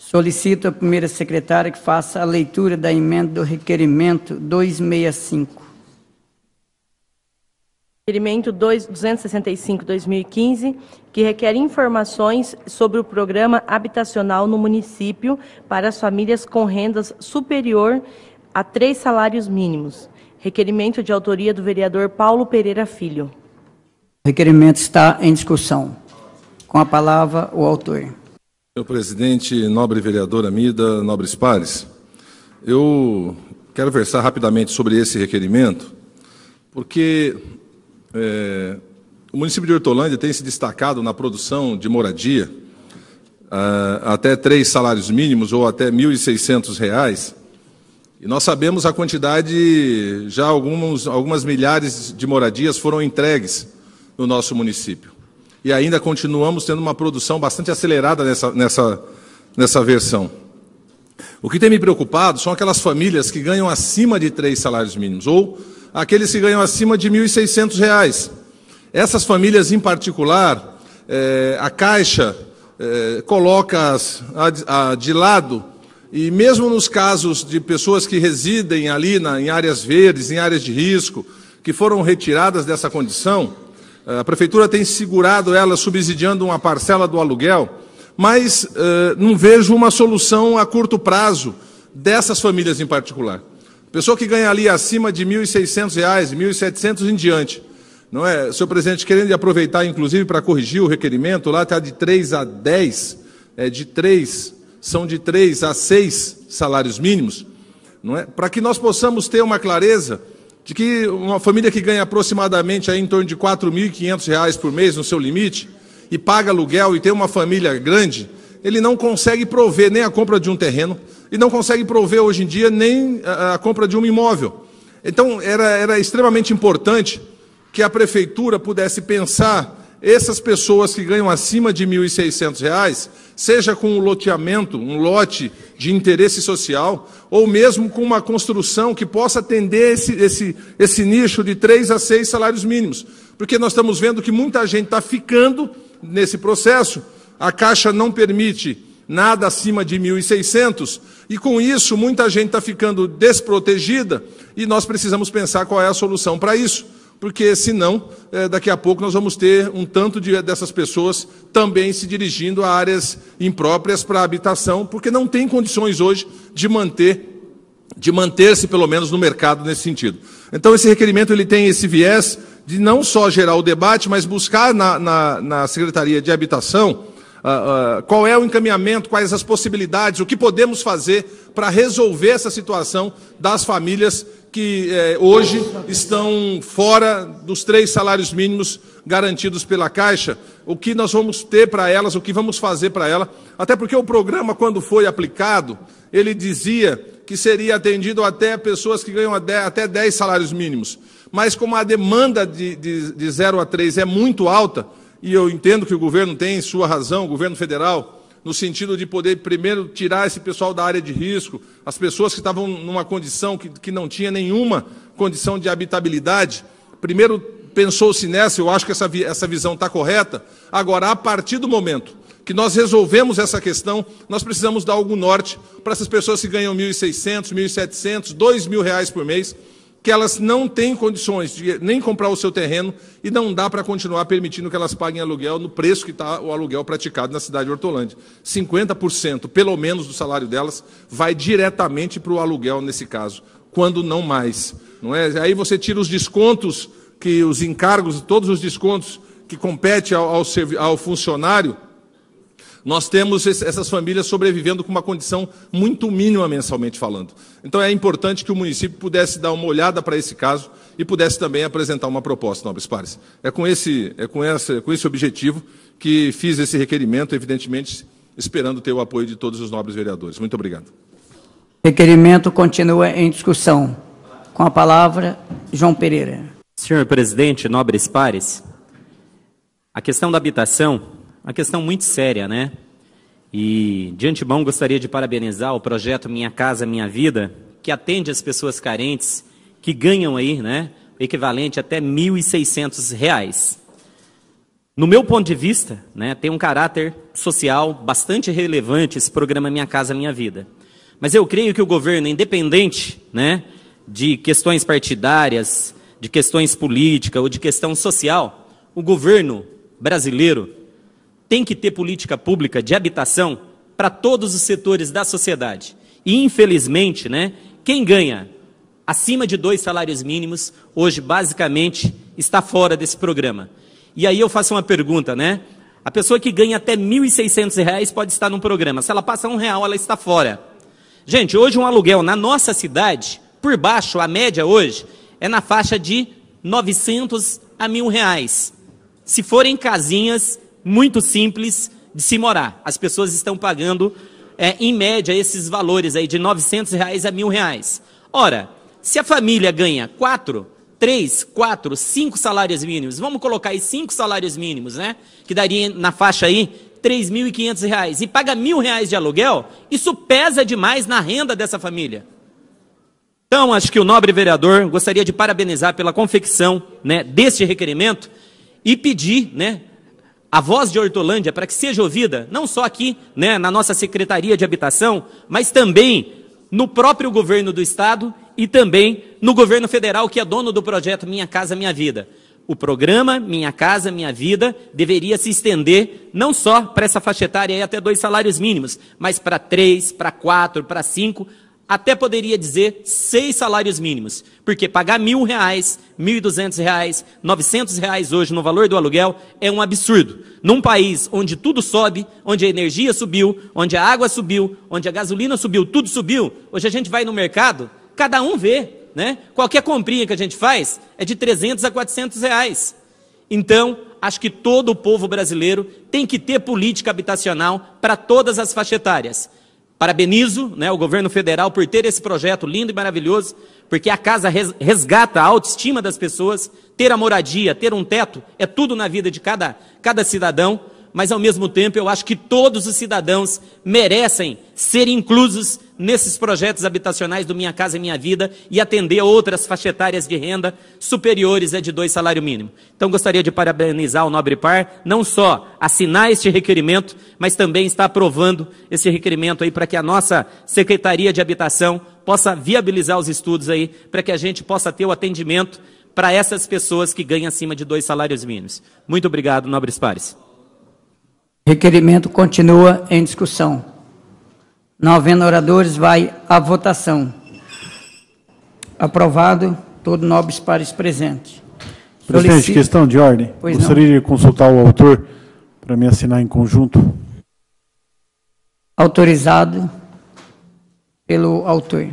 Solicito à primeira secretária que faça a leitura da emenda do requerimento 265. Requerimento 265/2015, que requer informações sobre o programa habitacional no município para as famílias com rendas superior a 3 salários mínimos. Requerimento de autoria do vereador Paulo Pereira Filho. O requerimento está em discussão. Com a palavra, o autor. Senhor presidente, nobre vereador Amida, nobres pares, eu quero versar rapidamente sobre esse requerimento, porque o município de Hortolândia tem se destacado na produção de moradia, até 3 salários mínimos ou até R$ 1.600, e nós sabemos a quantidade, já algumas milhares de moradias foram entregues no nosso município. E ainda continuamos tendo uma produção bastante acelerada nessa versão. O que tem me preocupado são aquelas famílias que ganham acima de 3 salários mínimos, ou aqueles que ganham acima de R$ 1.600. Essas famílias, em particular, a Caixa coloca-as de lado, e mesmo nos casos de pessoas que residem ali em áreas verdes, em áreas de risco, que foram retiradas dessa condição, a Prefeitura tem segurado elas, subsidiando uma parcela do aluguel, mas não vejo uma solução a curto prazo dessas famílias em particular. Pessoa que ganha ali acima de R$ 1.600, R$ 1.700 em diante. Não é, senhor presidente, querendo aproveitar, inclusive, para corrigir o requerimento, lá está de 3 a 10, são de 3 a 6 salários mínimos, não é? Para que nós possamos ter uma clareza de que uma família que ganha aproximadamente aí em torno de R$ 4.500 por mês no seu limite, e paga aluguel e tem uma família grande, ele não consegue prover nem a compra de um terreno, e não consegue prover hoje em dia nem a compra de um imóvel. Então, era extremamente importante que a Prefeitura pudesse pensar essas pessoas que ganham acima de R$ 1.600, seja com um loteamento, um lote de interesse social, ou mesmo com uma construção que possa atender esse nicho de 3 a 6 salários mínimos. Porque nós estamos vendo que muita gente está ficando nesse processo, a Caixa não permite nada acima de 1.600, e com isso muita gente está ficando desprotegida, e nós precisamos pensar qual é a solução para isso, porque senão, daqui a pouco nós vamos ter um tanto dessas pessoas também se dirigindo a áreas impróprias para habitação, porque não tem condições hoje de manter-se pelo menos no mercado nesse sentido. Então esse requerimento ele tem esse viés de não só gerar o debate, mas buscar na Secretaria de Habitação qual é o encaminhamento, quais as possibilidades, o que podemos fazer para resolver essa situação das famílias que hoje estão fora dos 3 salários mínimos garantidos pela Caixa, o que nós vamos ter para elas, o que vamos fazer para ela, até porque o programa, quando foi aplicado, ele dizia que seria atendido até pessoas que ganham até 10 salários mínimos, mas como a demanda de 0 a 3 é muito alta, e eu entendo que o governo tem sua razão, o governo federal, no sentido de poder primeiro tirar esse pessoal da área de risco, as pessoas que estavam numa condição que não tinha nenhuma condição de habitabilidade. Primeiro pensou-se nessa, eu acho que essa visão está correta. Agora, a partir do momento que nós resolvemos essa questão, nós precisamos dar algum norte para essas pessoas que ganham R$ 1.600, R$ 1.700, R$ 2.000 por mês, que elas não têm condições de nem comprar o seu terreno e não dá para continuar permitindo que elas paguem aluguel no preço que está o aluguel praticado na cidade de Hortolândia. 50%, pelo menos, do salário delas vai diretamente para o aluguel nesse caso, quando não mais. Não é? Aí você tira os descontos, que os encargos, todos os descontos que competem ao funcionário, nós temos essas famílias sobrevivendo com uma condição muito mínima mensalmente falando. Então é importante que o município pudesse dar uma olhada para esse caso e pudesse também apresentar uma proposta, nobres pares. É com esse objetivo que fiz esse requerimento, evidentemente esperando ter o apoio de todos os nobres vereadores. Muito obrigado. Requerimento continua em discussão. Com a palavra, João Pereira. Senhor presidente, nobres pares, a questão da habitação uma questão muito séria, né? E, de antemão, gostaria de parabenizar o projeto Minha Casa Minha Vida, que atende as pessoas carentes, que ganham aí, né, o equivalente até R$ 1.600. No meu ponto de vista, né, tem um caráter social bastante relevante esse programa Minha Casa Minha Vida. Mas eu creio que o governo, independente, né, de questões partidárias, de questões políticas ou de questão social, o governo brasileiro tem que ter política pública de habitação para todos os setores da sociedade. E, infelizmente, né, quem ganha acima de 2 salários mínimos, hoje, basicamente, está fora desse programa. E aí eu faço uma pergunta, né? A pessoa que ganha até R$ 1.600 pode estar num programa. Se ela passa R$1, ela está fora. Gente, hoje um aluguel na nossa cidade, por baixo, a média hoje, é na faixa de 900 a R$1.000. Se forem casinhas muito simples de se morar. As pessoas estão pagando, em média, esses valores aí de R$900 a R$1.000. Ora, se a família ganha 3, 4, 5 salários mínimos, vamos colocar aí 5 salários mínimos, né? Que daria na faixa aí R$ 3.500 e paga R$1.000 de aluguel, isso pesa demais na renda dessa família. Então, acho que o nobre vereador gostaria de parabenizar pela confecção, né, deste requerimento e pedir, né, a voz de Hortolândia para que seja ouvida, não só aqui, né, na nossa Secretaria de Habitação, mas também no próprio governo do Estado e também no governo federal, que é dono do projeto Minha Casa Minha Vida. O programa Minha Casa Minha Vida deveria se estender não só para essa faixa etária aí até 2 salários mínimos, mas para 3, para 4, para 5, até poderia dizer 6 salários mínimos, porque pagar R$1.000, R$1.200, R$900 hoje no valor do aluguel é um absurdo. Num país onde tudo sobe, onde a energia subiu, onde a água subiu, onde a gasolina subiu, tudo subiu, hoje a gente vai no mercado, cada um vê, né? Qualquer comprinha que a gente faz é de R$300 a R$400. Então, acho que todo o povo brasileiro tem que ter política habitacional para todas as faixas etárias. Parabenizo, né, o governo federal por ter esse projeto lindo e maravilhoso, porque a casa resgata a autoestima das pessoas, ter a moradia, ter um teto, é tudo na vida de cada cidadão, mas ao mesmo tempo eu acho que todos os cidadãos merecem ser inclusos nesses projetos habitacionais do Minha Casa Minha Vida e atender a outras faixas etárias de renda superiores a de 2 salários mínimos. Então gostaria de parabenizar o nobre par, não só assinar este requerimento, mas também estar aprovando esse requerimento aí para que a nossa Secretaria de Habitação possa viabilizar os estudos aí, para que a gente possa ter o atendimento para essas pessoas que ganham acima de 2 salários mínimos. Muito obrigado, nobres pares. Requerimento continua em discussão. Não havendo oradores, vai à votação. Aprovado, todos nobres pares presentes. Presidente, questão de ordem. Pois gostaria de consultar o autor para me assinar em conjunto. Autorizado pelo autor.